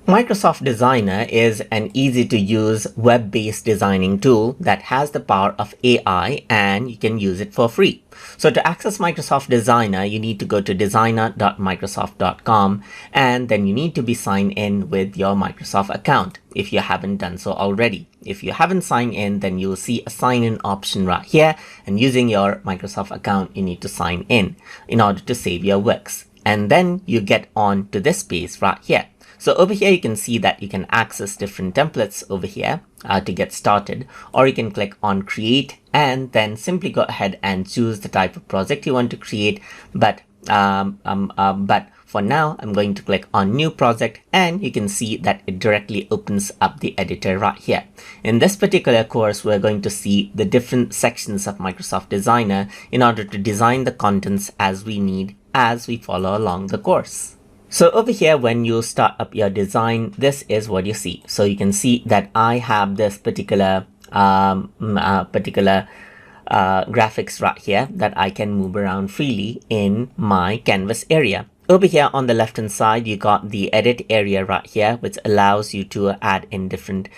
Microsoft Designer is an easy-to-use web-based designing tool that has the power of AI, and you can use it for free. So to access Microsoft Designer, you need to go to designer.microsoft.com, and then you need to be signed in with your Microsoft account if you haven't done so already. If you haven't signed in, then you'll see a sign-in option right here, and using your Microsoft account, you need to sign in order to save your works. And then you get on to this page right here. So over here, you can see that you can access different templates over here to get started, or you can click on create and then simply go ahead and choose the type of project you want to create. But for now, I'm going to click on new project, and you can see that it directly opens up the editor right here. In this particular course, we're going to see the different sections of Microsoft Designer in order to design the contents as we need as we follow along the course. So over here, when you start up your design, this is what you see. So you can see that I have this particular graphics right here that I can move around freely in my canvas area. Over here on the left hand side, you got the edit area right here, which allows you to add in different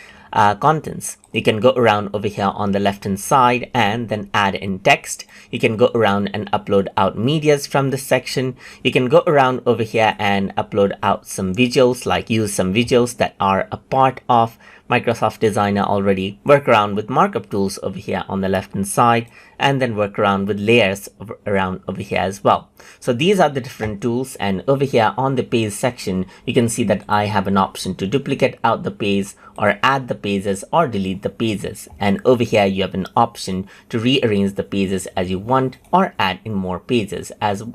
contents. You can go around over here on the left hand side and then add in text. You can go around and upload out medias from this section. You can go around over here and upload out some visuals, like use some visuals that are a part of Microsoft Designer already. Work around with markup tools over here on the left hand side, and then work around with layers around over here as well. So these are the different tools, and over here on the page section, you can see that I have an option to duplicate out the page, or add the pages, or delete the pages. And over here you have an option to rearrange the pages as you want, or add in more pages as you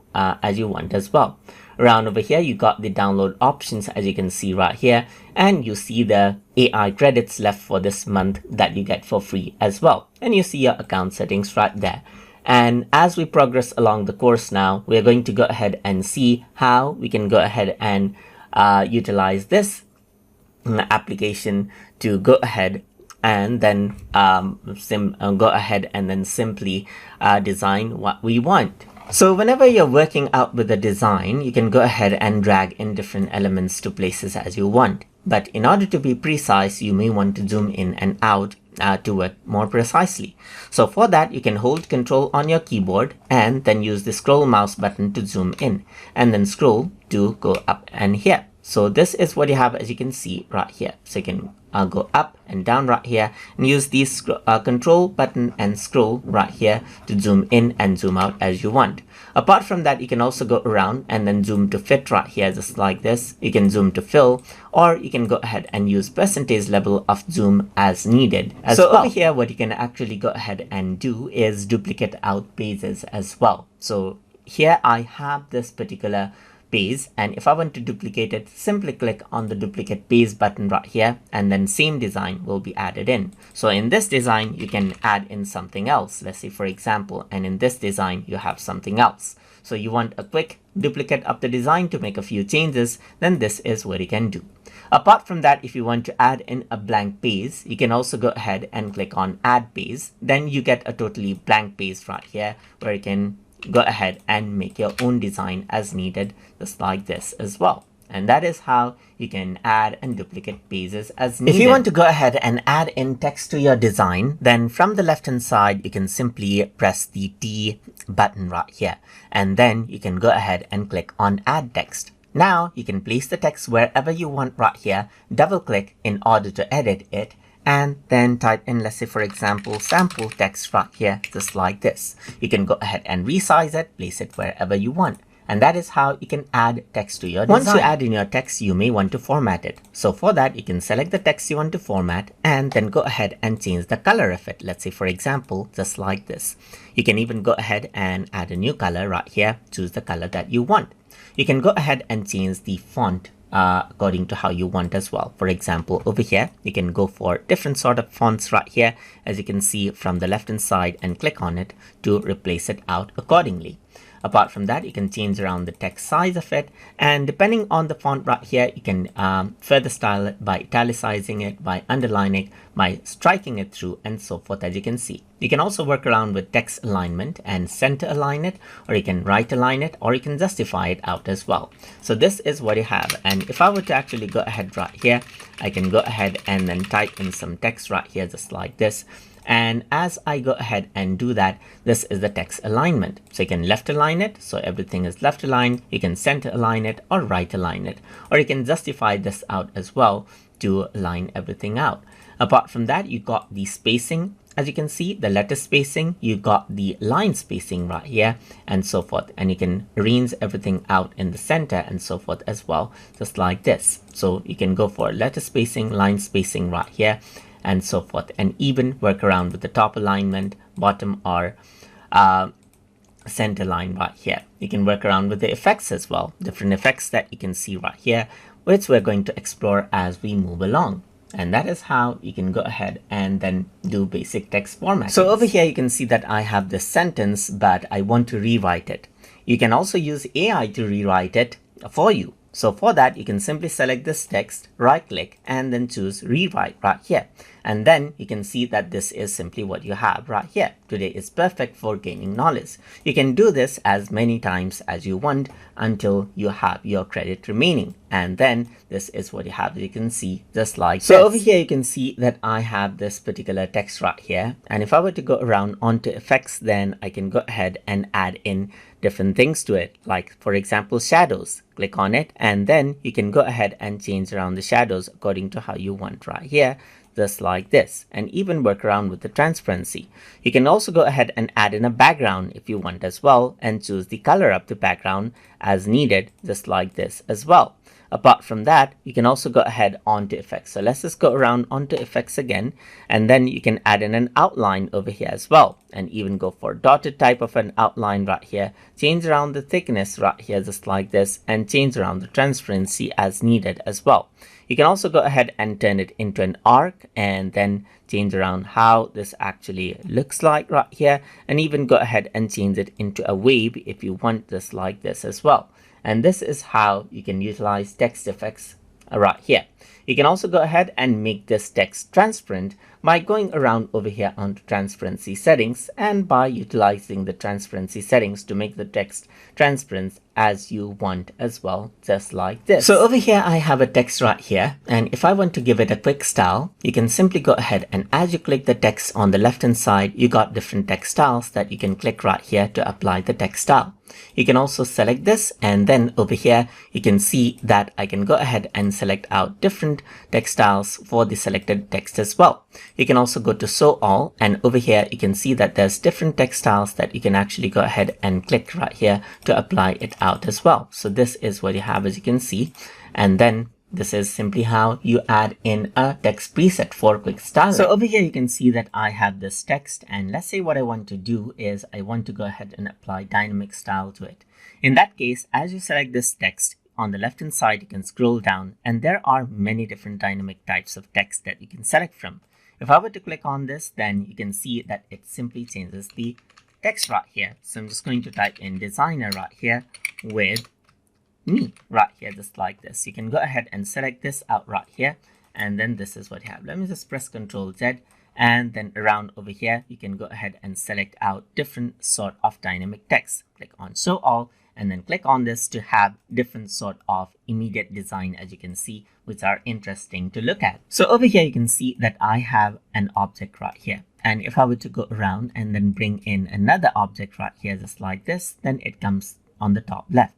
want as well. Around over here, you got the download options, as you can see right here, and you see the AI credits left for this month that you get for free as well. And you see your account settings right there. And as we progress along the course now, we're going to go ahead and see how we can go ahead and utilize this application to go ahead and then simply design what we want. So whenever you're working out with a design, you can go ahead and drag in different elements to places as you want. But in order to be precise, you may want to zoom in and out to work more precisely. So for that, you can hold Control on your keyboard and then use the scroll mouse button to zoom in, and then scroll to go up and here. So this is what you have, as you can see right here. So you can go up and down right here, and use the control button and scroll right here to zoom in and zoom out as you want. Apart from that, you can also go around and then zoom to fit right here, just like this. You can zoom to fill, or you can go ahead and use percentage level of zoom as needed as well. Over here, what you can actually go ahead and do is duplicate out pages as well. So here I have this particular page, and if I want to duplicate it, simply click on the duplicate page button right here, and then same design will be added in. So in this design, you can add in something else, let's say for example, and in this design you have something else. So you want a quick duplicate of the design to make a few changes, then this is what you can do. Apart from that, if you want to add in a blank page, you can also go ahead and click on add page. Then you get a totally blank page right here, where you can go ahead and make your own design as needed, just like this as well. And that is how you can add and duplicate pages as needed. If you want to go ahead and add in text to your design, then from the left hand side, you can simply press the T button right here, and then you can go ahead and click on add text. Now you can place the text wherever you want right here, double click in order to edit it, and then type in, let's say for example, sample text right here, just like this. You can go ahead and resize it, place it wherever you want. And that is how you can add text to your design. Once you add in your text, you may want to format it. So for that, you can select the text you want to format, and then go ahead and change the color of it. Let's say for example, just like this. You can even go ahead and add a new color right here, choose the color that you want. You can go ahead and change the font according to how you want as well. For example, over here, you can go for different sort of fonts right here, as you can see from the left hand side, and click on it to replace it out accordingly. Apart from that, you can change around the text size of it, and depending on the font right here, you can further style it by italicizing it, by underlining it, by striking it through, and so forth, as you can see. You can also work around with text alignment and center align it, or you can right align it, or you can justify it out as well. So this is what you have. And if I were to actually go ahead right here, I can go ahead and then type in some text right here, just like this. And as I go ahead and do that, this is the text alignment. So you can left align it, so everything is left aligned. You can center align it or right align it, or you can justify this out as well to align everything out. Apart from that, you got the spacing. As you can see, the letter spacing, you got the line spacing right here, and so forth. And you can arrange everything out in the center and so forth as well, just like this. So you can go for letter spacing, line spacing right here, and so forth, and even work around with the top alignment, bottom, or center line right here. You can work around with the effects as well, different effects that you can see right here, which we're going to explore as we move along. And that is how you can go ahead and then do basic text format. So over here, you can see that I have this sentence, but I want to rewrite it. You can also use AI to rewrite it for you. So for that, you can simply select this text, right click, and then choose rewrite right here. And then you can see that this is simply what you have right here. Today is perfect for gaining knowledge. You can do this as many times as you want until you have your credit remaining. And then this is what you have. You can see just like this. So over here, you can see that I have this particular text right here. And if I were to go around onto effects, then I can go ahead and add in different things to it, like for example shadows. Click on it, and then you can go ahead and change around the shadows according to how you want right here, just like this, and even work around with the transparency. You can also go ahead and add in a background if you want as well, and choose the color of the background as needed, just like this as well. Apart from that, you can also go ahead onto effects. So let's just go around onto effects again, and then you can add in an outline over here as well, and even go for dotted type of an outline right here. Change around the thickness right here, just like this, and change around the transparency as needed as well. You can also go ahead and turn it into an arc, and then change around how this actually looks like right here, and even go ahead and change it into a wave if you want this like this as well. And this is how you can utilize text effects right here. You can also go ahead and make this text transparent by going around over here onto transparency settings, and by utilizing the transparency settings to make the text transparent as you want as well, just like this. So over here, I have a text right here, and if I want to give it a quick style, you can simply go ahead, and as you click the text on the left hand side, you got different text styles that you can click right here to apply the text style. You can also select this, and then over here you can see that I can go ahead and select out different text styles for the selected text as well. You can also go to show all, and over here you can see that there's different text styles that you can actually go ahead and click right here to apply it out as well. So this is what you have, as you can see, and then this is simply how you add in a text preset for quick styling. So over here, you can see that I have this text, and let's say what I want to do is I want to go ahead and apply dynamic style to it. In that case, as you select this text, on the left hand side, you can scroll down, and there are many different dynamic types of text that you can select from. If I were to click on this, then you can see that it simply changes the text right here. So I'm just going to type in designer right here with me right here, just like this. You can go ahead and select this out right here, and then this is what you have. Let me just press Ctrl Z, and then around over here you can go ahead and select out different sort of dynamic text. Click on show all, and then click on this to have different sort of immediate design, as you can see, which are interesting to look at. So over here you can see that I have an object right here, and if I were to go around and then bring in another object right here, just like this, then it comes on the top left.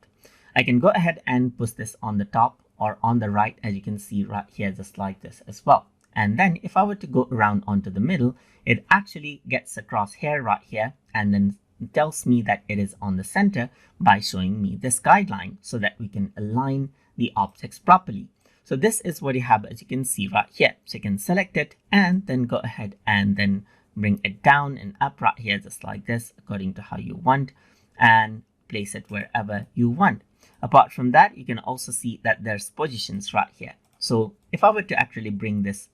I can go ahead and push this on the top or on the right, as you can see right here, just like this as well. And then if I were to go around onto the middle, it actually gets across here right here, and then tells me that it is on the center by showing me this guideline so that we can align the objects properly. So this is what you have, as you can see right here. So you can select it and then go ahead and then bring it down and up right here, just like this, according to how you want, and place it wherever you want. Apart from that, you can also see that there's positions right here. So if I were to actually bring this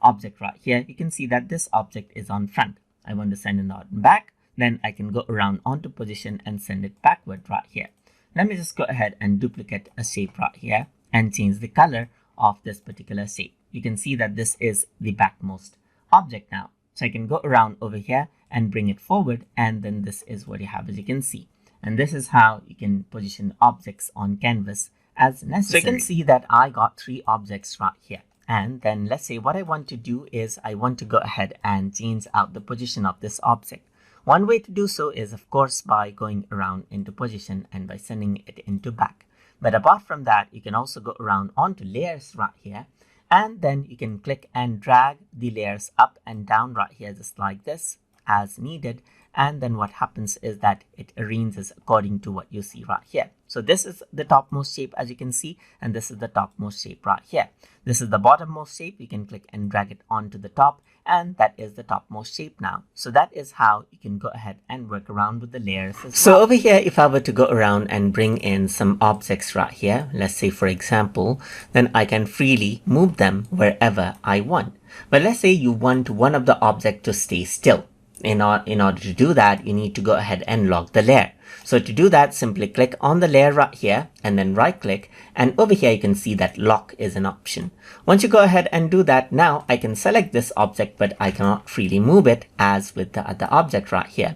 object right here, you can see that this object is on front. I want to send it on back, then I can go around onto position and send it backward right here. Let me just go ahead and duplicate a shape right here and change the color of this particular shape. You can see that this is the backmost object now. So I can go around over here and bring it forward, and then this is what you have, as you can see. And this is how you can position objects on canvas as necessary. So you can see that I got 3 objects right here. And then let's say what I want to do is I want to go ahead and change out the position of this object. One way to do so is, of course, by going around into position and by sending it into back. But apart from that, you can also go around onto layers right here, and then you can click and drag the layers up and down right here, just like this, as needed. And then what happens is that it arranges according to what you see right here. So this is the topmost shape, as you can see, and this is the topmost shape right here. This is the bottommost shape. You can click and drag it onto the top, and that is the topmost shape now. So that is how you can go ahead and work around with the layers as well. So over here, if I were to go around and bring in some objects right here, let's say for example, then I can freely move them wherever I want. But let's say you want one of the objects to stay still. In order to do that, you need to go ahead and lock the layer. So to do that, simply click on the layer right here and then right click, and over here you can see that lock is an option. Once you go ahead and do that, now I can select this object, but I cannot freely move it as with the other object right here.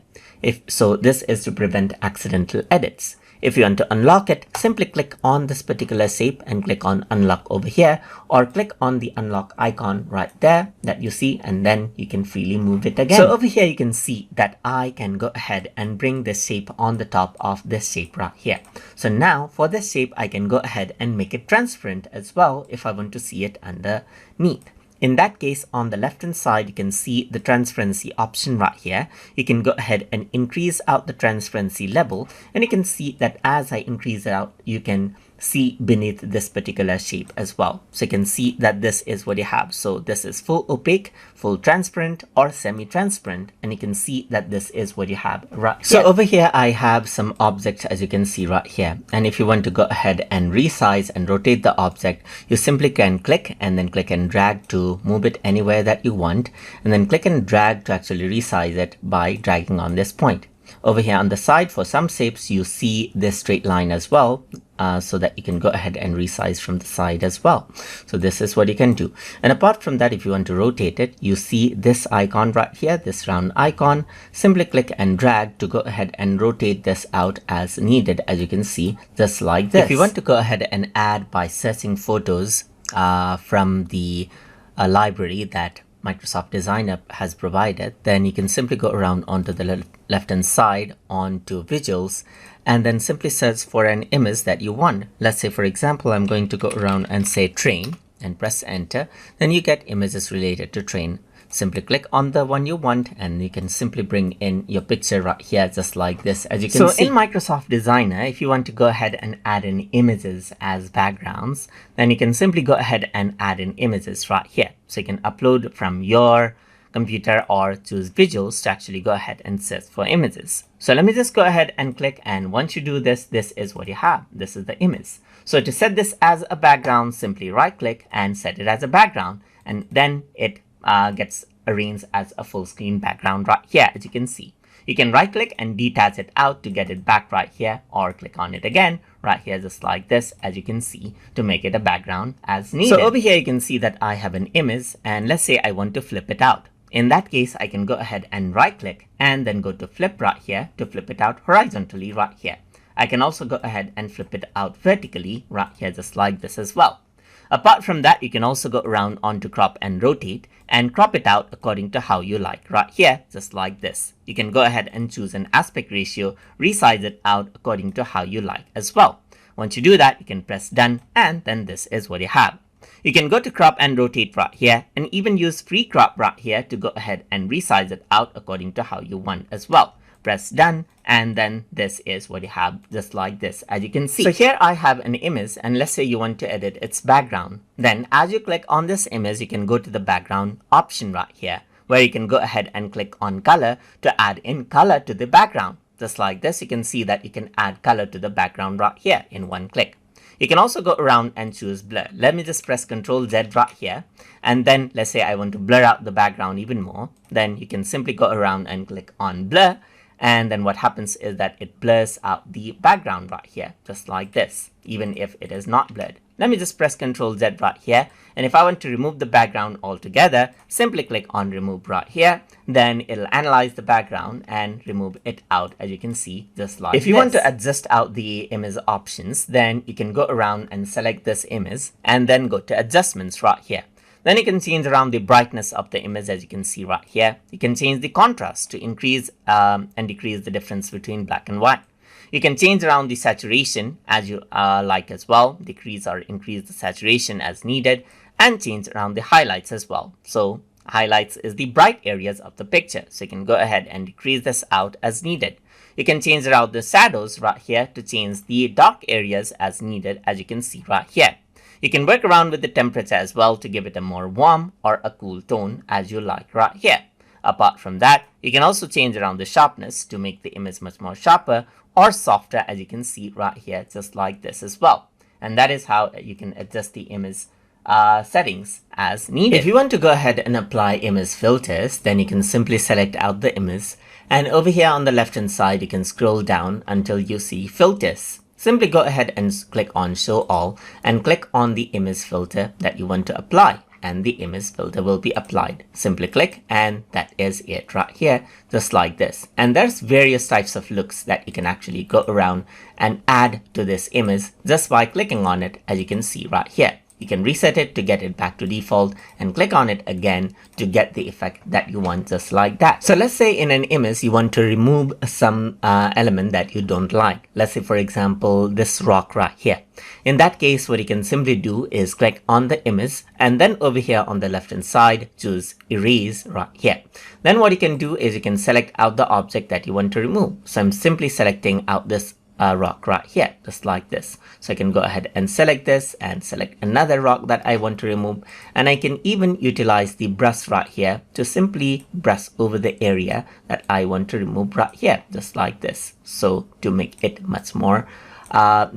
So this is to prevent accidental edits. If you want to unlock it, simply click on this particular shape and click on unlock over here, or click on the unlock icon right there that you see, and then you can freely move it again. So over here you can see that I can go ahead and bring this shape on the top of this shape right here. So now for this shape, I can go ahead and make it transparent as well if I want to see it underneath. In that case, on the left hand side, you can see the transparency option right here. You can go ahead and increase out the transparency level, and you can see that as I increase it out, you can see beneath this particular shape as well. So you can see that this is what you have. So this is full opaque, full transparent, or semi-transparent, and you can see that this is what you have right here. So over here I have some objects, as you can see right here, and if you want to go ahead and resize and rotate the object, you simply can click and then click and drag to move it anywhere that you want, and then click and drag to actually resize it by dragging on this point. Over here on the side, for some shapes, you see this straight line as well, so that you can go ahead and resize from the side as well. So this is what you can do. And apart from that, if you want to rotate it, you see this icon right here, this round icon. Simply click and drag to go ahead and rotate this out as needed, as you can see, just like this. If you want to go ahead and add by searching photos from the library that Microsoft Designer has provided, then you can simply go around onto the left hand side onto visuals, and then simply search for an image that you want. Let's say for example, I'm going to go around and say train and press enter. Then you get images related to train. Simply click on the one you want, and you can simply bring in your picture right here, just like this, as you can see. So in Microsoft Designer, if you want to go ahead and add in images as backgrounds, then you can simply go ahead and add in images right here. So you can upload from your computer or choose visuals to actually go ahead and search for images. So let me just go ahead and click, and once you do this, this is what you have. This is the image. So to set this as a background, simply right click and set it as a background, and then it gets arranged as a full screen background right here, as you can see. You can right click and detach it out to get it back right here, or click on it again right here, just like this, as you can see, to make it a background as needed. So over here you can see that I have an image, and let's say I want to flip it out. In that case, I can go ahead and right click and then go to flip right here to flip it out horizontally right here. I can also go ahead and flip it out vertically right here, just like this as well. Apart from that, you can also go around onto crop and rotate and crop it out according to how you like right here, just like this. You can go ahead and choose an aspect ratio, resize it out according to how you like as well. Once you do that, you can press done, and then this is what you have. You can go to crop and rotate right here, and even use free crop right here to go ahead and resize it out according to how you want as well. Press done, and then this is what you have, just like this, as you can see. So here I have an image, and let's say you want to edit its background. Then as you click on this image, you can go to the background option right here, where you can go ahead and click on color to add in color to the background. Just like this, you can see that you can add color to the background right here in one click. You can also go around and choose blur. Let me just press Ctrl Z right here, and then let's say I want to blur out the background even more. Then you can simply go around and click on blur, And then what happens is that it blurs out the background right here, just like this, even if it is not blurred. Let me just press Ctrl Z right here. And if I want to remove the background altogether, simply click on remove right here. Then it'll analyze the background and remove it out, as you can see, just like this. If you want to adjust out the image options, then you can go around and select this image and then go to adjustments right here. Then you can change around the brightness of the image, as you can see right here. You can change the contrast to increase and decrease the difference between black and white. You can change around the saturation as you like as well, decrease or increase the saturation as needed, and change around the highlights as well. So highlights is the bright areas of the picture. So you can go ahead and decrease this out as needed. You can change around the shadows right here to change the dark areas as needed, as you can see right here. You can work around with the temperature as well to give it a more warm or a cool tone as you like right here. Apart from that, you can also change around the sharpness to make the image much more sharper or softer, as you can see right here, just like this as well. And that is how you can adjust the image settings as needed. If you want to go ahead and apply image filters, then you can simply select out the image, and over here on the left hand side you can scroll down until you see filters. Simply go ahead and click on show all and click on the image filter that you want to apply, and the image filter will be applied. Simply click and that is it right here, just like this. And there's various types of looks that you can actually go around and add to this image just by clicking on it, as you can see right here. You can reset it to get it back to default and click on it again to get the effect that you want, just like that. So let's say in an image you want to remove some element that you don't like. Let's say, for example, this rock right here. In that case, what you can simply do is click on the image and then over here on the left hand side, choose erase right here. Then what you can do is you can select out the object that you want to remove. So I'm simply selecting out this rock right here, just like this. So I can go ahead and select this and select another rock that I want to remove, and I can even utilize the brush right here to simply brush over the area that I want to remove right here, just like this, so to make it much more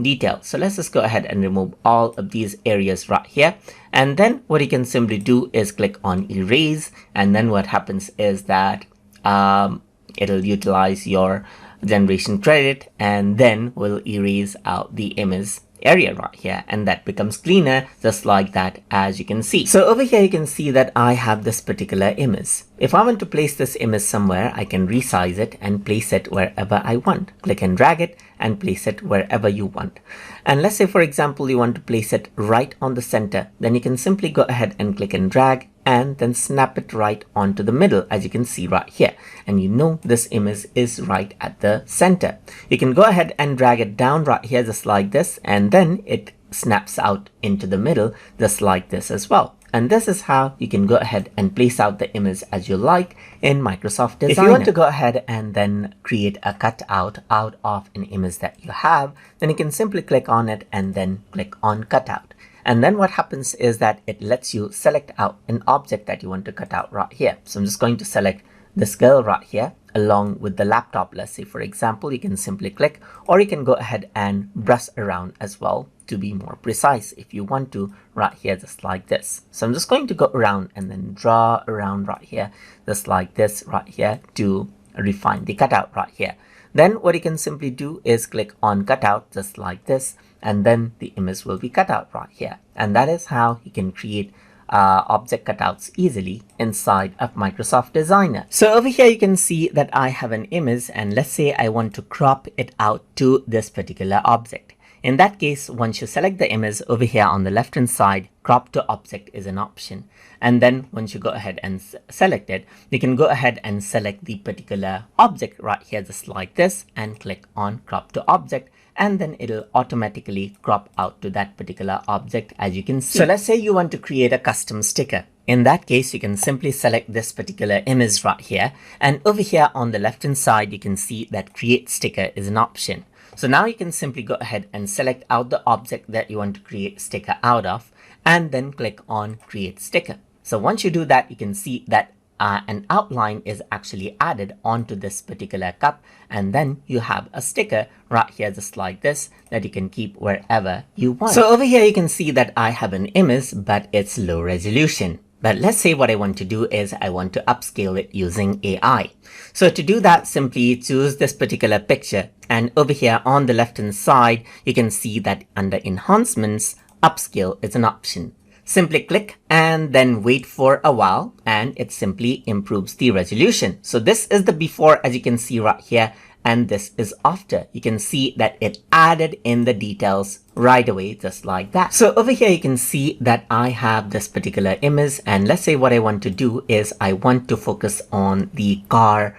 detailed. So let's just go ahead and remove all of these areas right here, and then what you can simply do is click on erase, and then what happens is that it'll utilize your generation credit and then will erase out the image area right here, and that becomes cleaner, just like that, as you can see. So over here you can see that I have this particular image. If I want to place this image somewhere, I can resize it and place it wherever I want. Click and drag it and place it wherever you want. And let's say, for example, you want to place it right on the center, then you can simply go ahead and click and drag and then snap it right onto the middle, as you can see right here. And you know this image is right at the center. You can go ahead and drag it down right here, just like this, and then it snaps out into the middle, just like this as well. And this is how you can go ahead and place out the image as you like in Microsoft Designer. If you want to go ahead and then create a cutout out of an image that you have, then you can simply click on it and then click on cutout. And then what happens is that it lets you select out an object that you want to cut out right here. So I'm just going to select this girl right here along with the laptop. Let's say, for example, you can simply click, or you can go ahead and brush around as well to be more precise if you want to, right here, just like this. So I'm just going to go around and then draw around right here, just like this right here, to refine the cutout right here. Then what you can simply do is click on cutout, just like this, and then the image will be cut out right here. And that is how you can create object cutouts easily inside of Microsoft Designer. So over here you can see that I have an image, and let's say I want to crop it out to this particular object. In that case, once you select the image, over here on the left hand side, crop to object is an option. And then once you go ahead and select it, you can go ahead and select the particular object right here, just like this, and click on crop to object, and then it'll automatically crop out to that particular object, as you can see. So let's say you want to create a custom sticker. In that case, you can simply select this particular image right here, and over here on the left hand side, you can see that create sticker is an option. So now you can simply go ahead and select out the object that you want to create sticker out of, and then click on create sticker. So once you do that, you can see that an outline is actually added onto this particular cup, and then you have a sticker right here, just like this, that you can keep wherever you want. So over here you can see that I have an image, but it's low resolution. But let's say what I want to do is I want to upscale it using AI. So to do that, simply choose this particular picture, and over here on the left hand side, you can see that under enhancements, upscale is an option. Simply click and then wait for a while, and it simply improves the resolution. So this is the before, as you can see right here, and this is after. You can see that it added in the details right away, just like that. So over here, you can see that I have this particular image, and let's say what I want to do is I want to focus on the car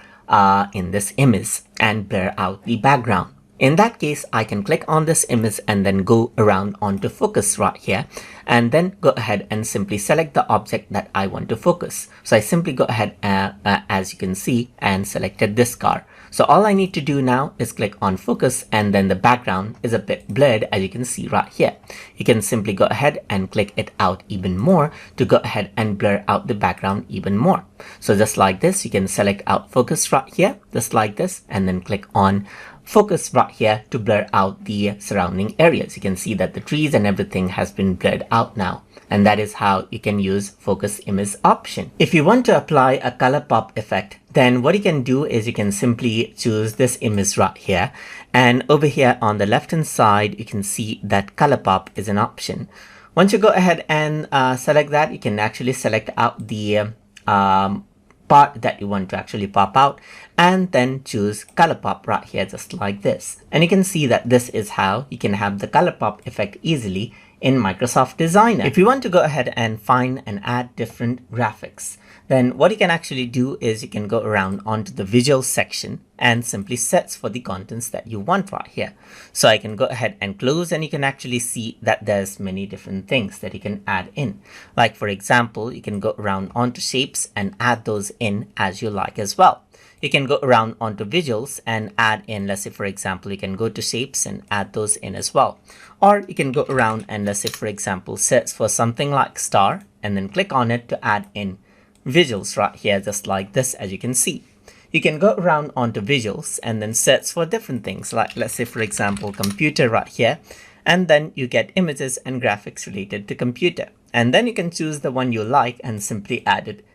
in this image and blur out the background. In that case, I can click on this image and then go around onto focus right here, and then go ahead and simply select the object that I want to focus. So I simply go ahead, as you can see, and selected this car. So all I need to do now is click on focus, and then the background is a bit blurred, as you can see right here. You can simply go ahead and click it out even more to go ahead and blur out the background even more. So just like this, you can select out focus right here, just like this, and then click on focus right here to blur out the surrounding areas. You can see that the trees and everything has been blurred out now. And that is how you can use focus image option. If you want to apply a color pop effect, then what you can do is you can simply choose this image right here. And over here on the left hand side, you can see that color pop is an option. Once you go ahead and select that, you can actually select out the part that you want to actually pop out, and then choose color pop right here, just like this. And you can see that this is how you can have the color pop effect easily in Microsoft Designer. If you want to go ahead and find and add different graphics, then what you can actually do is you can go around onto the visual section and simply search for the contents that you want right here. So I can go ahead and close, and you can actually see that there's many different things that you can add in. Like for example, you can go around onto shapes and add those in as you like as well. You can go around onto visuals and add in, let's say for example, you can go to shapes and add those in as well. Or you can go around and let's say for example, search for something like star and then click on it to add in visuals right here, just like this, as you can see. You can go around onto visuals and then search for different things like, let's say for example, computer right here, and then you get images and graphics related to computer. And then you can choose the one you like and simply add it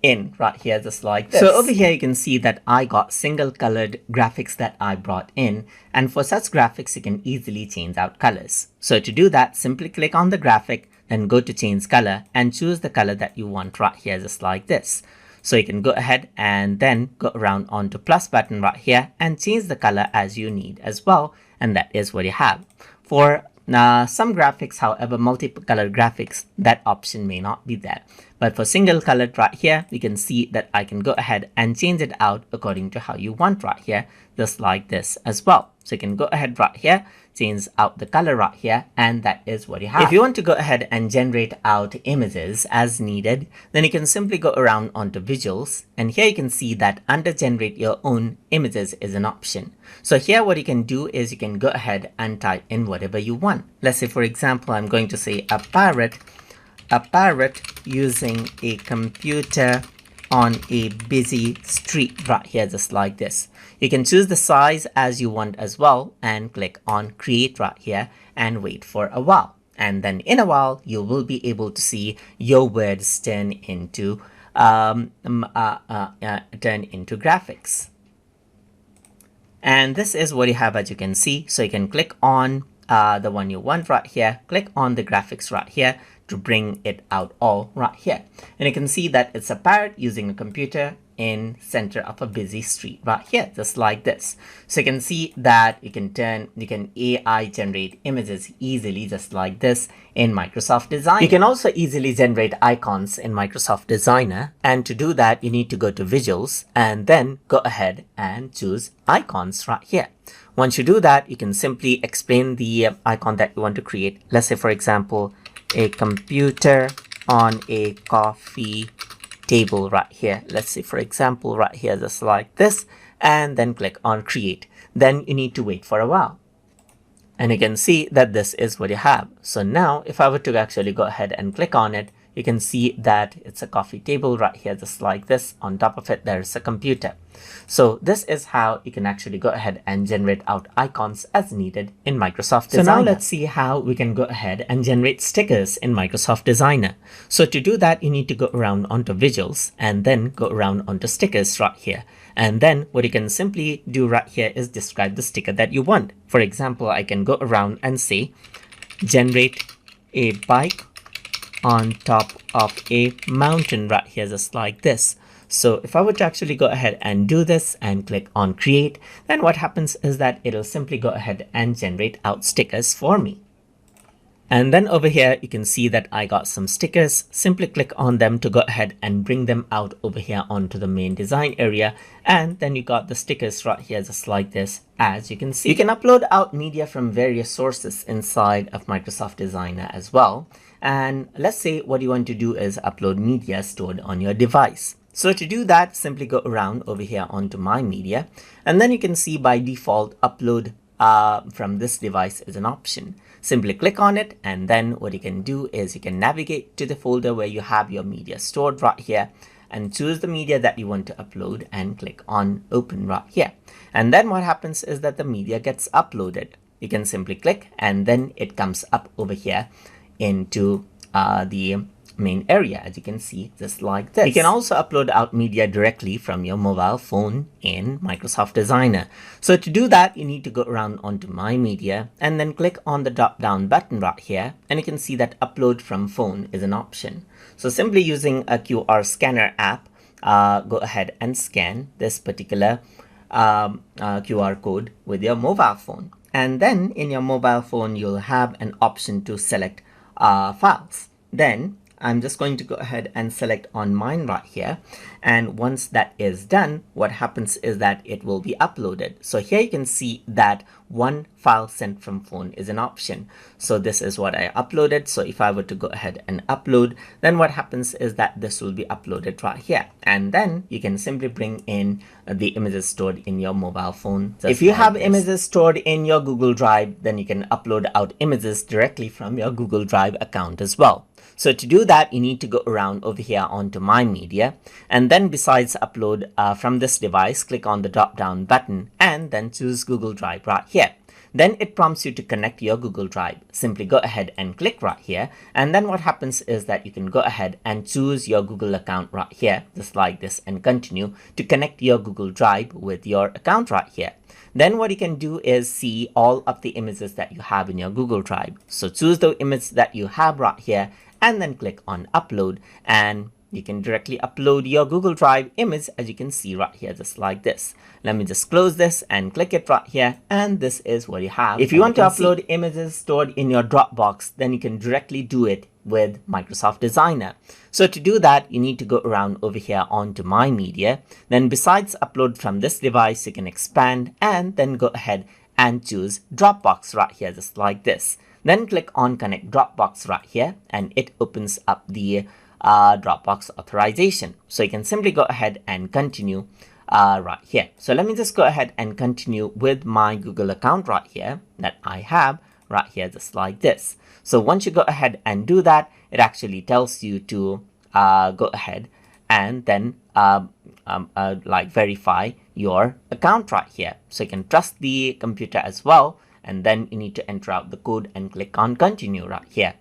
in right here, just like this. So over here you can see that I got single colored graphics that I brought in, and for such graphics you can easily change out colors. So to do that, simply click on the graphic, then go to change color and choose the color that you want right here, just like this. So you can go ahead and then go around onto plus button right here and change the color as you need as well, and that is what you have. For some graphics, however, multicolor graphics, that option may not be there. But for single colored right here, you can see that I can go ahead and change it out according to how you want right here, just like this as well. So you can go ahead right here, change out the color right here, and that is what you have. If you want to go ahead and generate out images as needed, then you can simply go around onto visuals, and here you can see that under generate your own images is an option. So here what you can do is you can go ahead and type in whatever you want. Let's say for example, I'm going to say a parrot using a computer on a busy street right here, just like this. You can choose the size as you want as well and click on create right here and wait for a while. And then in a while, you will be able to see your words turn into graphics. And this is what you have, as you can see. So you can click on the one you want right here, click on the graphics right here to bring it out all right here. And you can see that it's a parrot using a computer in center of a busy street right here, just like this. So you can see that you can AI generate images easily, just like this in Microsoft Designer. You can also easily generate icons in Microsoft Designer, and to do that you need to go to visuals and then go ahead and choose icons right here. Once you do that, you can simply explain the icon that you want to create. Let's say for example, a computer on a coffee table right here. Let's say for example right here, just like this, and then click on create. Then you need to wait for a while, and you can see that this is what you have. So now if I were to actually go ahead and click on it, you can see that it's a coffee table right here, just like this. On top of it, there's a computer. So this is how you can actually go ahead and generate out icons as needed in Microsoft Designer. So now let's see how we can go ahead and generate stickers in Microsoft Designer. So to do that, you need to go around onto visuals and then go around onto stickers right here. And then what you can simply do right here is describe the sticker that you want. For example, I can go around and say, generate a bike on top of a mountain right here, just like this. So if I were to actually go ahead and do this and click on create, then what happens is that it'll simply go ahead and generate out stickers for me. And then over here, you can see that I got some stickers. Simply click on them to go ahead and bring them out over here onto the main design area. And then you got the stickers right here, just like this, as you can see. You can upload out media from various sources inside of Microsoft Designer as well. And let's say what you want to do is upload media stored on your device. So to do that, simply go around over here onto My Media. And then you can see by default, upload from this device is an option. Simply click on it, and then what you can do is you can navigate to the folder where you have your media stored right here and choose the media that you want to upload and click on open right here. And then what happens is that the media gets uploaded. You can simply click and then it comes up over here into the main area, as you can see, just like this. You can also upload out media directly from your mobile phone in Microsoft Designer. So to do that, you need to go around onto My Media and then click on the drop down button right here, and you can see that upload from phone is an option. So simply using a QR scanner app, go ahead and scan this particular QR code with your mobile phone. And then in your mobile phone, you'll have an option to select files. Then I'm just going to go ahead and select on mine right here. And once that is done, what happens is that it will be uploaded. So here you can see that one file sent from phone is an option. So this is what I uploaded. So if I were to go ahead and upload, then what happens is that this will be uploaded right here. And then you can simply bring in the images stored in your mobile phone. If you have images stored in your Google Drive, then you can upload out images directly from your Google Drive account as well. So to do that, you need to go around over here onto My Media, and then besides upload from this device, click on the drop down button and then choose Google Drive right here. Then it prompts you to connect your Google Drive. Simply go ahead and click right here, and then what happens is that you can go ahead and choose your Google account right here, just like this, and continue to connect your Google Drive with your account right here. Then what you can do is see all of the images that you have in your Google Drive. So choose the image that you have right here and then click on upload, and you can directly upload your Google Drive image, as you can see right here, just like this. Let me just close this and click it right here, and this is what you have. If you want to upload images stored in your Dropbox, then you can directly do it with Microsoft Designer. So to do that, you need to go around over here onto My Media. Then besides upload from this device, you can expand and then go ahead and choose Dropbox right here, just like this. Then click on Connect Dropbox right here, and it opens up the Dropbox authorization. So you can simply go ahead and continue right here. So let me just go ahead and continue with my Google account right here that I have right here, just like this. So once you go ahead and do that, it actually tells you to go ahead and then like verify your account right here. So you can trust the computer as well. And then you need to enter out the code and click on continue right here.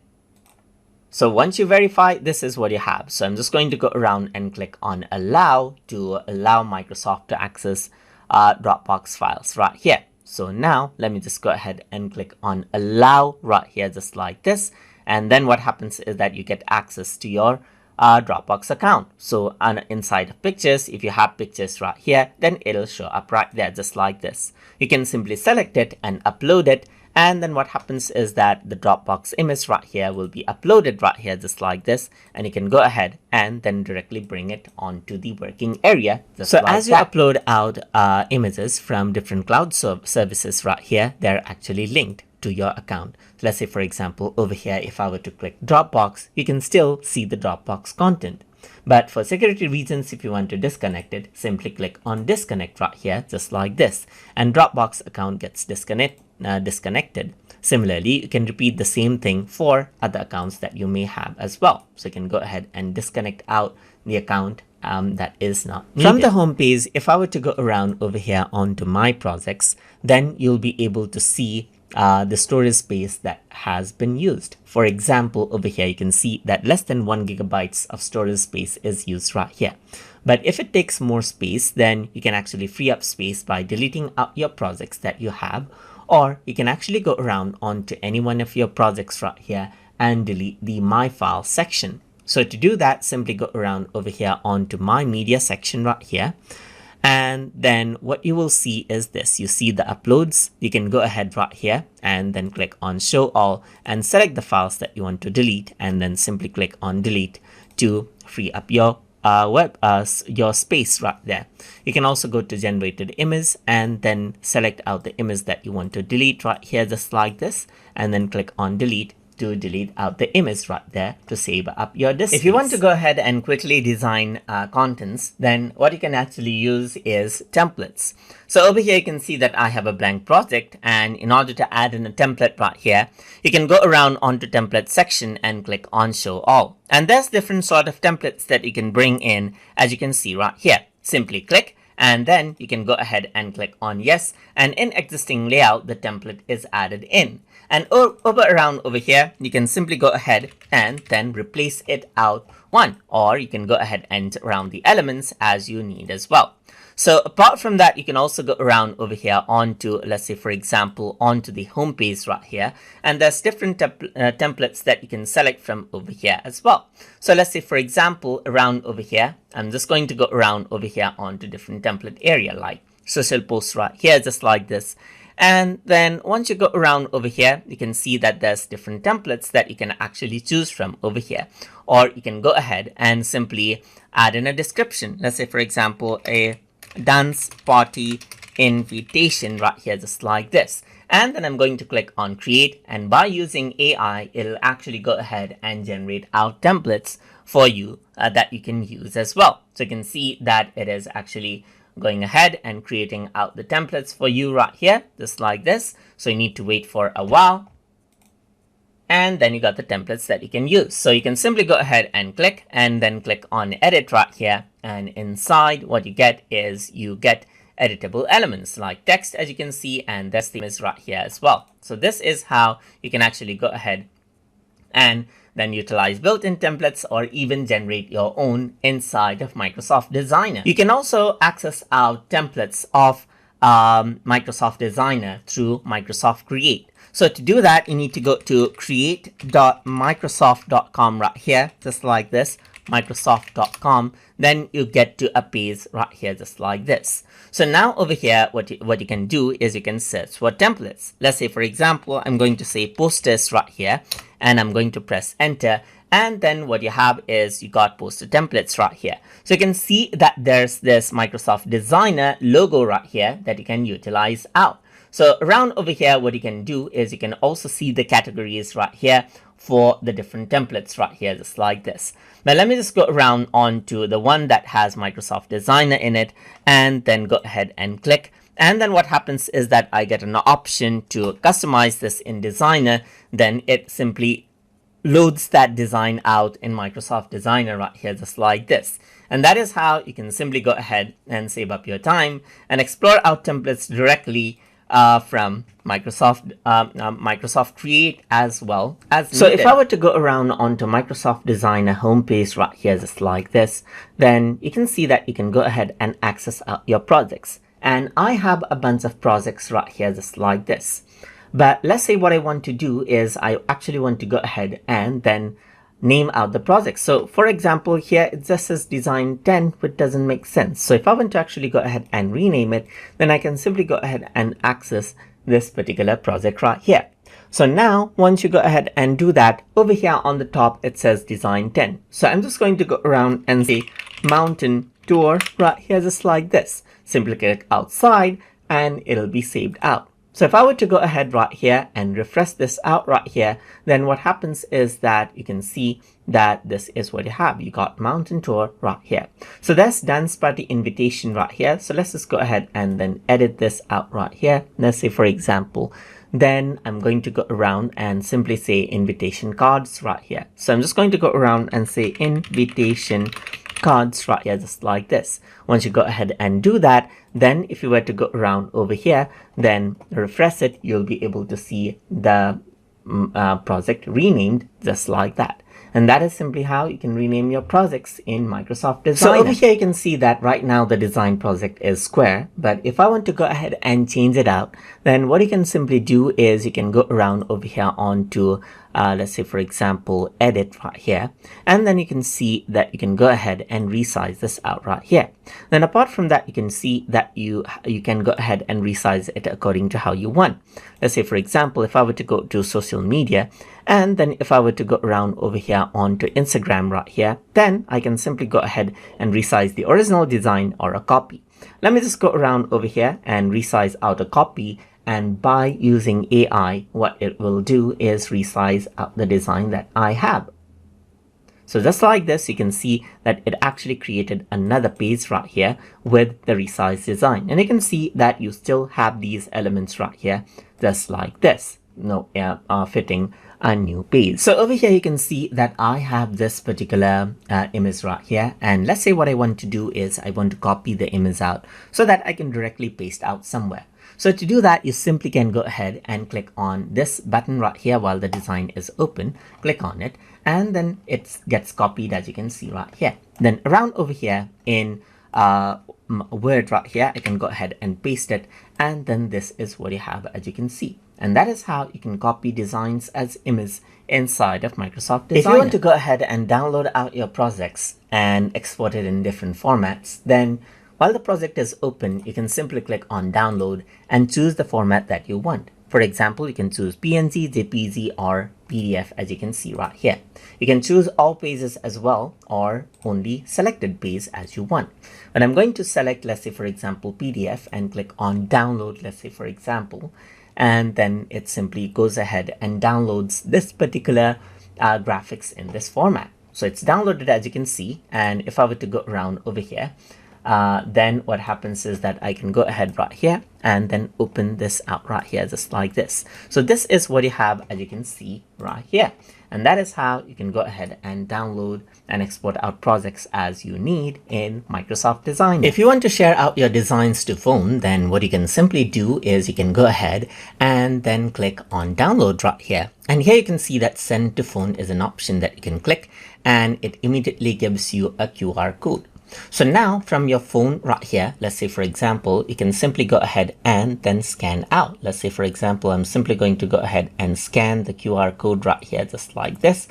So once you verify, this is what you have. So I'm just going to go around and click on allow to allow Microsoft to access Dropbox files right here. So now let me just go ahead and click on allow right here, just like this. And then what happens is that you get access to your Dropbox account. So inside of pictures, if you have pictures right here, then it'll show up right there, just like this. You can simply select it and upload it. And then what happens is that the Dropbox image right here will be uploaded right here, just like this. And you can go ahead and then directly bring it onto the working area. So as you upload out images from different cloud services right here, they're actually linked to your account. So let's say, for example, over here, if I were to click Dropbox, you can still see the Dropbox content. But for security reasons, if you want to disconnect it, simply click on disconnect right here, just like this. And Dropbox account gets disconnected Similarly, you can repeat the same thing for other accounts that you may have as well. So you can go ahead and disconnect out the account that is not needed. From the home page, if I were to go around over here onto my projects, then you'll be able to see the storage space that has been used. For example, over here, you can see that less than 1 gigabytes of storage space is used right here. But if it takes more space, then you can actually free up space by deleting out your projects that you have, or you can actually go around onto any one of your projects right here and delete the My File section. So to do that, simply go around over here onto My Media section right here. And then what you will see is this. You see the uploads. You can go ahead right here and then click on Show All and select the files that you want to delete, and then simply click on Delete to free up your your space right there. You can also go to Generated Image and then select out the image that you want to delete right here, just like this, and then click on Delete to delete out the image right there to save up your disk space. If you want to go ahead and quickly design contents, then what you can actually use is templates. So over here you can see that I have a blank project, and in order to add in a template right here, you can go around onto template section and click on Show All. And there's different sort of templates that you can bring in, as you can see right here. Simply click, and then you can go ahead and click on Yes, and in existing layout the template is added in. And over around over here, you can simply go ahead and then replace it out one, or you can go ahead and round the elements as you need as well. So apart from that, you can also go around over here onto, let's say for example, onto the home page right here, and there's different templates that you can select from over here as well. So let's say for example, around over here, I'm just going to go around over here onto different template area like social posts right here, just like this. And then once you go around over here, you can see that there's different templates that you can actually choose from over here. Or you can go ahead and simply add in a description. Let's say, for example, a dance party invitation right here, just like this. And then I'm going to click on Create. And by using AI, it'll actually go ahead and generate out templates for you that you can use as well. So you can see that it is actually going ahead and creating out the templates for you right here, just like this. So you need to wait for a while, and then you got the templates that you can use. So you can simply go ahead and click, and then click on Edit right here, and inside what you get is you get editable elements like text, as you can see, and that's the image right here as well. So this is how you can actually go ahead and then utilize built-in templates or even generate your own inside of Microsoft Designer. You can also access our templates of Microsoft Designer through Microsoft Create. So to do that, you need to go to create.microsoft.com right here, just like this, Microsoft.com. Then you get to a page right here, just like this. So now over here, what you can do is you can search for templates. Let's say, for example, I'm going to say posters right here, and I'm going to press enter. And then what you have is you got poster templates right here. So you can see that there's this Microsoft Designer logo right here that you can utilize out. So around over here, what you can do is you can also see the categories right here for the different templates right here, just like this. Now let me just go around onto the one that has Microsoft Designer in it, and then go ahead and click. And then what happens is that I get an option to customize this in Designer. Then it simply loads that design out in Microsoft Designer right here, just like this. And that is how you can simply go ahead and save up your time and explore out templates directly from Microsoft Create as well as So needed. If I were to go around onto Microsoft Designer homepage right here, just like this, then you can see that you can go ahead and access out your projects. And I have a bunch of projects right here, just like this. But let's say what I want to do is I actually want to go ahead and then name out the project. So for example, here it just says design 10, which doesn't make sense. So if I want to actually go ahead and rename it, then I can simply go ahead and access this particular project right here. So now once you go ahead and do that, over here on the top, it says design 10. So I'm just going to go around and say mountain tour right here, just like this. Simply click outside and it'll be saved out. So if I were to go ahead right here and refresh this out right here, then what happens is that you can see that this is what you have. You got mountain tour right here. So that's dance party invitation right here. So let's just go ahead and then edit this out right here. Let's say, for example, then I'm going to go around and simply say invitation cards right here. So I'm just going to go around and say invitation cards right here, just like this. Once you go ahead and do that, then if you were to go around over here, then refresh it, you'll be able to see the project renamed just like that. And that is simply how you can rename your projects in Microsoft Designer. So over here you can see that right now the design project is square, but if I want to go ahead and change it out, then what you can simply do is you can go around over here onto let's say for example edit right here, and then you can see that you can go ahead and resize this out right here. Then apart from that, you can see that you can go ahead and resize it according to how you want. Let's say for example, if I were to go to social media, and then if I were to go around over here onto Instagram right here, then I can simply go ahead and resize the original design or a copy. Let me just go around over here and resize out a copy, and by using AI, what it will do is resize out the design that I have. So just like this, you can see that it actually created another page right here with the resized design. And you can see that you still have these elements right here, just like this, fitting a new page. So over here, you can see that I have this particular image right here. And let's say what I want to do is I want to copy the image out so that I can directly paste out somewhere. So to do that, you simply can go ahead and click on this button right here while the design is open. Click on it, and then it gets copied, as you can see right here. Then around over here in Word right here, I can go ahead and paste it, and then this is what you have, as you can see. And that is how you can copy designs as images inside of Microsoft Designer. If you want to go ahead and download out your projects and export it in different formats, then while the project is open, you can simply click on download and choose the format that you want. For example, you can choose PNG, JPG, or PDF, as you can see right here. You can choose all pages as well, or only selected page as you want. But I'm going to select, let's say for example, PDF, and click on download, let's say for example, and then it simply goes ahead and downloads this particular graphics in this format. So it's downloaded, as you can see, and if I were to go around over here, then what happens is that I can go ahead right here and then open this out right here, just like this. So this is what you have, as you can see right here. And that is how you can go ahead and download and export out projects as you need in Microsoft Designer. If you want to share out your designs to phone, then what you can simply do is you can go ahead and then click on download right here. And here you can see that send to phone is an option that you can click, and it immediately gives you a QR code. So now from your phone right here, let's say for example, you can simply go ahead and then scan out. Let's say for example, I'm simply going to go ahead and scan the QR code right here, just like this,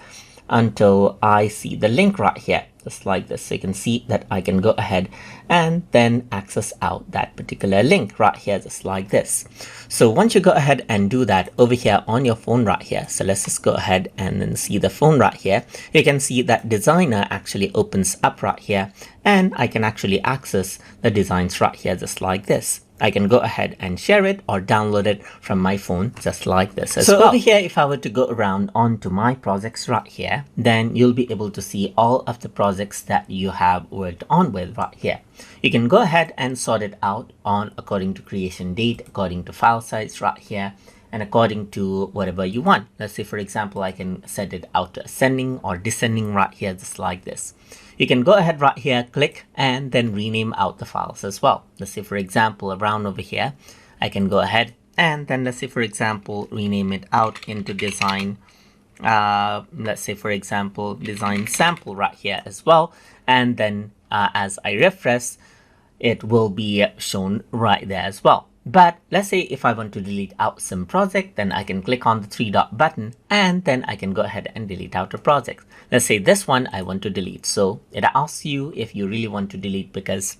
until I see the link right here, just like this. So you can see that I can go ahead and then access out that particular link right here, just like this. So once you go ahead and do that over here on your phone right here, so let's just go ahead and then see the phone right here. You can see that Designer actually opens up right here, and I can actually access the designs right here, just like this. I can go ahead and share it or download it from my phone, just like this as well. So over here, if I were to go around onto my projects right here, then you'll be able to see all of the projects that you have worked on with right here. You can go ahead and sort it out on according to creation date, according to file size right here, and according to whatever you want. Let's say for example, I can set it out to ascending or descending right here, just like this. You can go ahead right here, click, and then rename out the files as well. Let's say for example, around over here, I can go ahead and then let's say for example, rename it out into design. Let's say for example, design sample right here as well. And then as I refresh, it will be shown right there as well. But let's say if I want to delete out some project, then I can click on the three dot button, and then I can go ahead and delete out a project. Let's say this one I want to delete. So it asks you if you really want to delete, because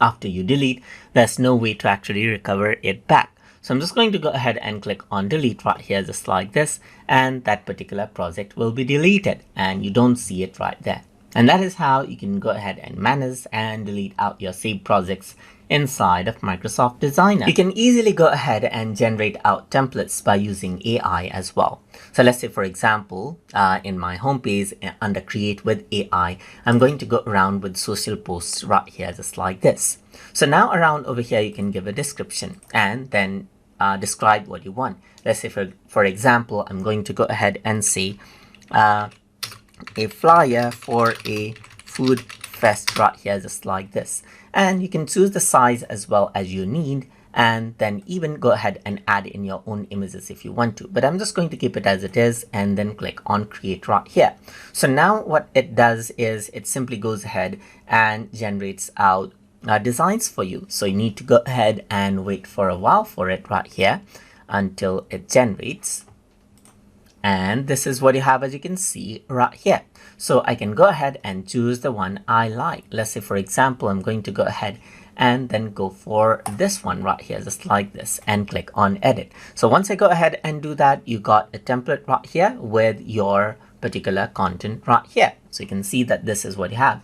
after you delete, there's no way to actually recover it back. So I'm just going to go ahead and click on delete right here, just like this, and that particular project will be deleted and you don't see it right there. And that is how you can go ahead and manage and delete out your saved projects inside of Microsoft Designer. You can easily go ahead and generate out templates by using AI as well. So let's say for example, in my homepage under create with AI, I'm going to go around with social posts right here, just like this. So now around over here, you can give a description, and then describe what you want. Let's say for example, I'm going to go ahead and say a flyer for a food fest right here, just like this. And you can choose the size as well as you need, and then even go ahead and add in your own images if you want to. But I'm just going to keep it as it is and then click on create right here. So now what it does is it simply goes ahead and generates out designs for you. So you need to go ahead and wait for a while for it right here until it generates. And this is what you have, as you can see right here. So I can go ahead and choose the one I like. Let's say, for example, I'm going to go ahead and then go for this one right here, just like this, and click on edit. So once I go ahead and do that, you got a template right here with your particular content right here. So you can see that this is what you have.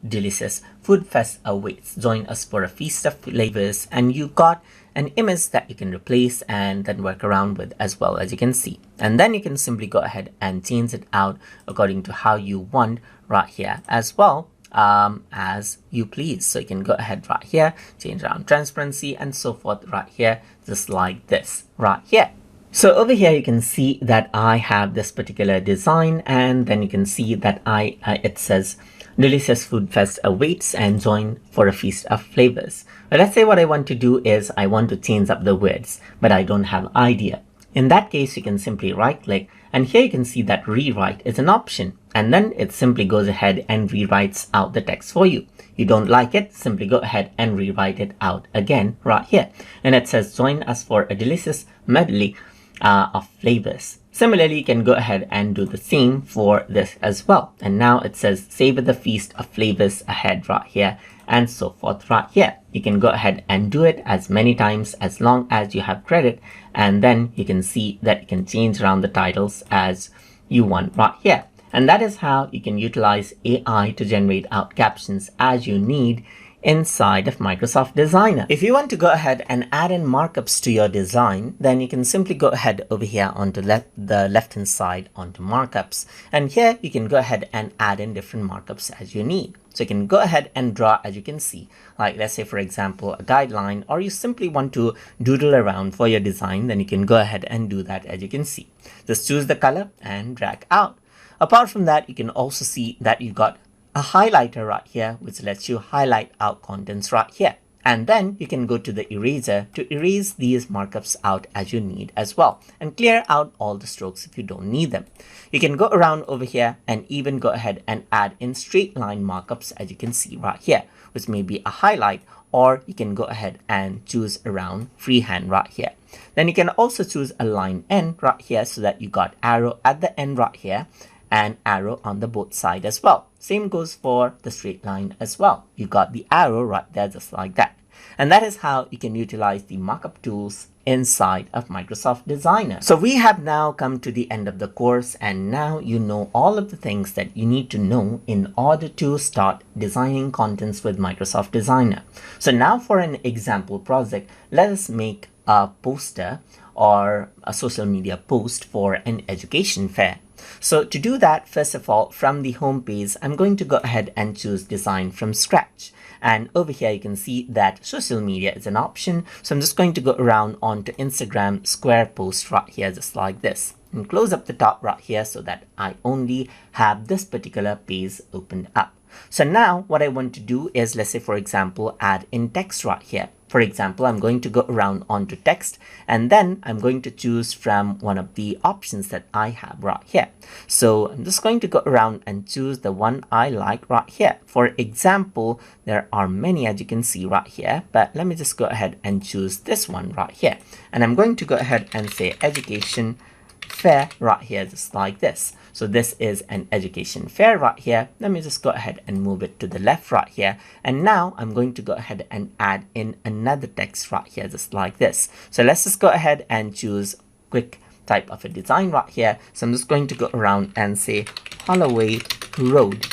Delicious food fest awaits. Join us for a feast of flavors. And you got an image that you can replace and then work around with as well, as you can see. And then you can simply go ahead and change it out according to how you want right here as well, as you please. So you can go ahead right here, change around transparency and so forth right here, just like this right here. So over here you can see that I have this particular design, and then you can see that it says delicious food fest awaits and join for a feast of flavors. But let's say what I want to do is I want to change up the words, but I don't have idea. In that case, you can simply right click, and here you can see that rewrite is an option, and then it simply goes ahead and rewrites out the text for you. You don't like it, simply go ahead and rewrite it out again right here. And it says join us for a delicious medley of flavors. Similarly, you can go ahead and do the same for this as well. And now it says savor the feast of flavors ahead right here, and so forth right here. You can go ahead and do it as many times as long as you have credit, and then you can see that you can change around the titles as you want right here. And that is how you can utilize AI to generate out captions as you need inside of Microsoft Designer. If you want to go ahead and add in markups to your design, then you can simply go ahead over here onto the left hand side onto markups, and here you can go ahead and add in different markups as you need. So you can go ahead and draw, as you can see, like let's say for example a guideline, or you simply want to doodle around for your design, then you can go ahead and do that, as you can see. Just choose the color and drag out. Apart from that, you can also see that you got a highlighter right here, which lets you highlight out contents right here. And then you can go to the eraser to erase these markups out as you need as well, and clear out all the strokes if you don't need them. You can go around over here and even go ahead and add in straight line markups, as you can see right here, which may be a highlight, or you can go ahead and choose around freehand right here. Then you can also choose a line end right here, so that you got arrow at the end right here and arrow on the both side as well. Same goes for the straight line as well. You got the arrow right there, just like that. And that is how you can utilize the markup tools inside of Microsoft Designer. So we have now come to the end of the course, and now you know all of the things that you need to know in order to start designing contents with Microsoft Designer. So now for an example project, let us make a poster or a social media post for an education fair. So to do that, first of all, from the home page, I'm going to go ahead and choose design from scratch. And over here, you can see that social media is an option. So I'm just going to go around onto Instagram square post right here, just like this, and close up the top right here so that I only have this particular page opened up. So now what I want to do is, let's say, for example, add in text right here. For example, I'm going to go around onto text, and then I'm going to choose from one of the options that I have right here. So I'm just going to go around and choose the one I like right here. For example, there are many, as you can see right here, but let me just go ahead and choose this one right here. And I'm going to go ahead and say education fair right here, just like this. So this is an education fair right here. Let me just go ahead and move it to the left right here. And now I'm going to go ahead and add in another text right here, just like this. So let's just go ahead and choose quick type of a design right here. So I'm just going to go around and say Holloway Road,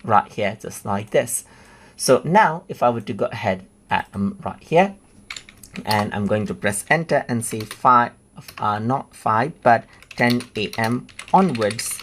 right here, just like this. So now if I were to go ahead right here, and I'm going to press enter and say not 5 but 10 a.m. onwards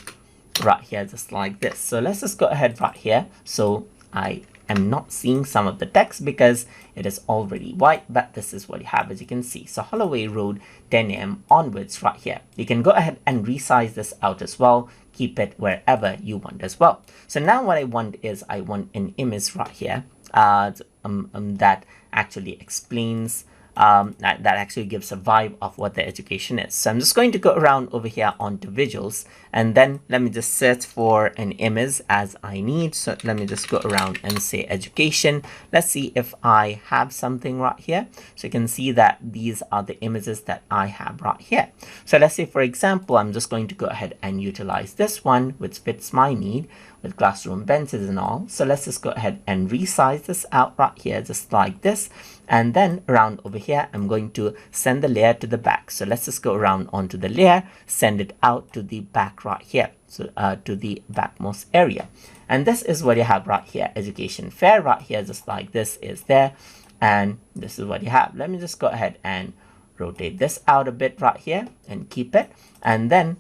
right here, just like this. So let's just go ahead right here. So I am not seeing some of the text because it is already white, but this is what you have, as you can see. So Holloway Road, 10 a.m. onwards right here. You can go ahead and resize this out as well. Keep it wherever you want as well. So now what I want is I want an image right here that actually explains that actually gives a vibe of what the education is. So I'm just going to go around over here onto visuals, and then let me just search for an image as I need. So let me just go around and say education. Let's see if I have something right here. So you can see that these are the images that I have right here. So let's say, for example, I'm just going to go ahead and utilize this one, which fits my need, with classroom benches and all. So let's just go ahead and resize this out right here, just like this. And then around over here, I'm going to send the layer to the back. So let's just go around onto the layer, send it out to the back right here. So to the backmost area. And this is what you have right here. Education fair right here, just like this is there. And this is what you have. Let me just go ahead and rotate this out a bit right here and keep it. And then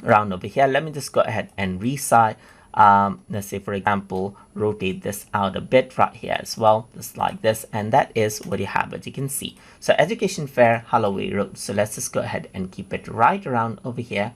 around over here, let me just go ahead and resize. Let's say, for example, rotate this out a bit right here as well, just like this, and that is what you have, as you can see. So education fair, Holloway Road. So let's just go ahead and keep it right around over here,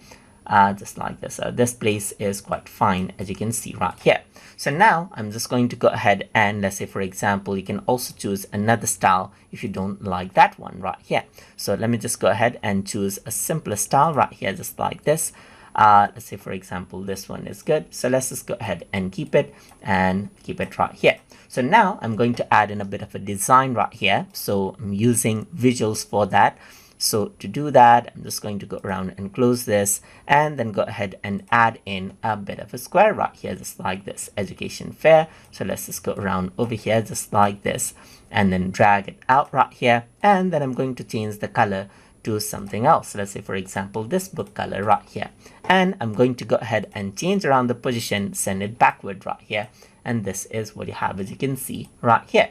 just like this. This place is quite fine, as you can see right here. So now I'm just going to go ahead and let's say, for example, you can also choose another style if you don't like that one right here. So let me just go ahead and choose a simpler style right here, just like this. Let's say, for example, this one is good. So let's just go ahead and keep it right here. So now I'm going to add in a bit of a design right here. So I'm using visuals for that. So to do that, I'm just going to go around and close this and then go ahead and add in a bit of a square right here, just like this, education fair. So let's just go around over here, just like this, and then drag it out right here. And then I'm going to change the color to something else. Let's say, for example, this book color right here. And I'm going to go ahead and change around the position, send it backward right here. And this is what you have, as you can see right here.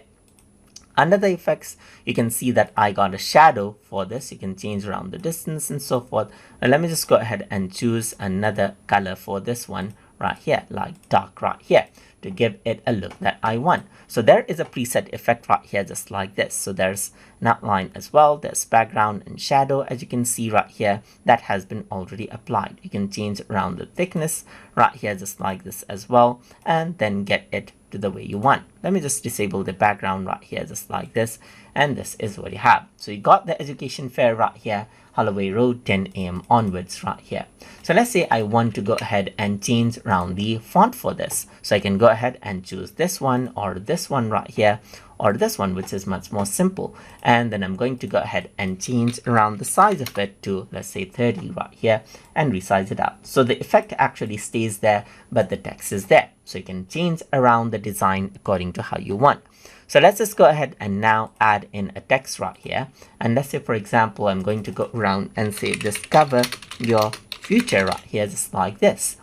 Under the effects, you can see that I got a shadow for this. You can change around the distance and so forth. And let me just go ahead and choose another color for this one right here, like dark right here, to give it a look that I want. So there is a preset effect right here, just like this. So there's an outline as well. There's background and shadow, as you can see right here, that has been already applied. You can change around the thickness right here, just like this as well, and then get it to the way you want. Let me just disable the background right here, just like this, and this is what you have. So you got the education fair right here, Holloway Road, 10 a.m. onwards right here. So let's say I want to go ahead and change around the font for this. So I can go ahead and choose this one or this one right here, or this one, which is much more simple. And then I'm going to go ahead and change around the size of it to, let's say, 30 right here, and resize it out. So the effect actually stays there, but the text is there. So you can change around the design according to how you want. So let's just go ahead and now add in a text right here. And let's say, for example, I'm going to go around and say, discover your future right here, just like this.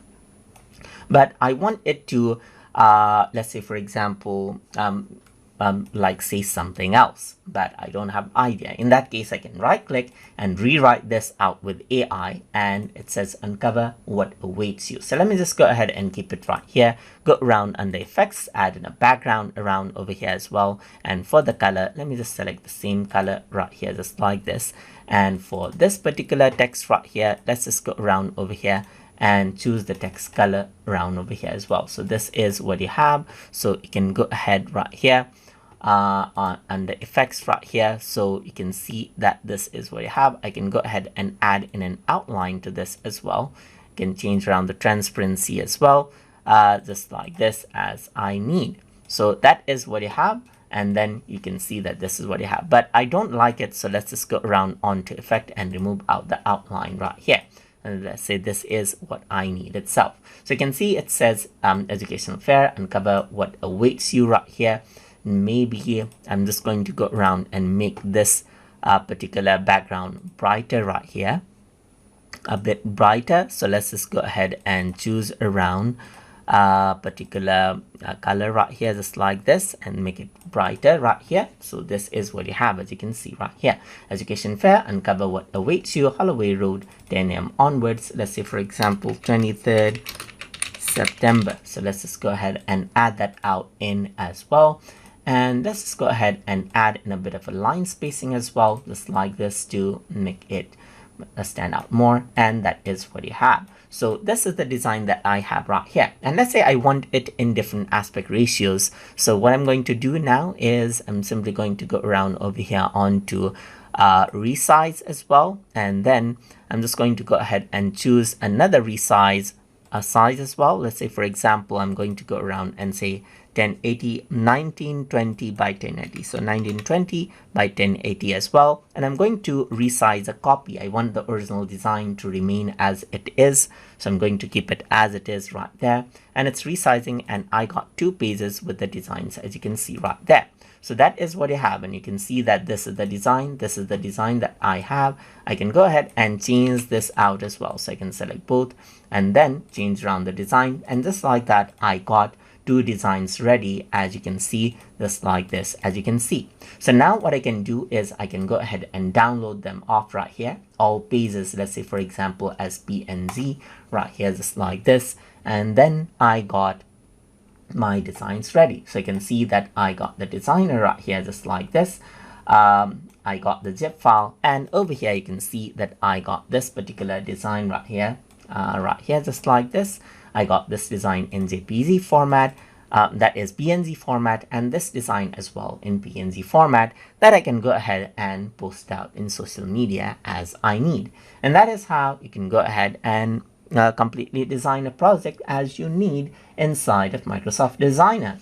But I want it to, let's say, for example, like say something else, but I don't have idea. In that case, I can right click and rewrite this out with AI, and it says uncover what awaits you. So let me just go ahead and keep it right here, go around under effects, add in a background around over here as well. And for the color, let me just select the same color right here, just like this. And for this particular text right here, let's just go around over here and choose the text color around over here as well. So this is what you have. So you can go ahead right here under effects right here. So you can see that this is what you have. I can go ahead and add in an outline to this as well. You can change around the transparency as well, just like this as I need. So that is what you have. And then you can see that this is what you have, but I don't like it. So let's just go around onto effect and remove out the outline right here. And let's say this is what I need itself. So you can see it says educational fair, uncover what awaits you right here. Maybe I'm just going to go around and make this particular background brighter right here, a bit brighter. So let's just go ahead and choose around a particular color right here, just like this, and make it brighter right here. So this is what you have, as you can see right here. Education fair, uncover what awaits you, Holloway Road, 10 a.m. onwards. Let's say, for example, 23rd September. So let's just go ahead and add that out in as well. And let's just go ahead and add in a bit of a line spacing as well, just like this, to make it stand out more. And that is what you have. So this is the design that I have right here. And let's say I want it in different aspect ratios. So what I'm going to do now is I'm simply going to go around over here onto resize as well. And then I'm just going to go ahead and choose another resize size as well. Let's say, for example, I'm going to go around and say 1920 by 1080. So 1920 by 1080 as well. And I'm going to resize a copy. I want the original design to remain as it is. So I'm going to keep it as it is right there. And it's resizing, and I got 2 pages with the designs, as you can see right there. So that is what you have, and you can see that this is the design. This is the design that I have. I can go ahead and change this out as well. So I can select both and then change around the design. And just like that, I got 2 designs ready, as you can see, just like this, as you can see. So now what I can do is I can go ahead and download them off right here. All pages, let's say, for example, as PNG right here, just like this. And then I got my designs ready. So you can see that I got the designer right here, just like this. I got the zip file, and over here you can see that I got this particular design right here, just like this. I got this design in JPG format, that is PNG format, and this design as well in PNG format that I can go ahead and post out in social media as I need. And that is how you can go ahead and completely design a project as you need inside of Microsoft Designer.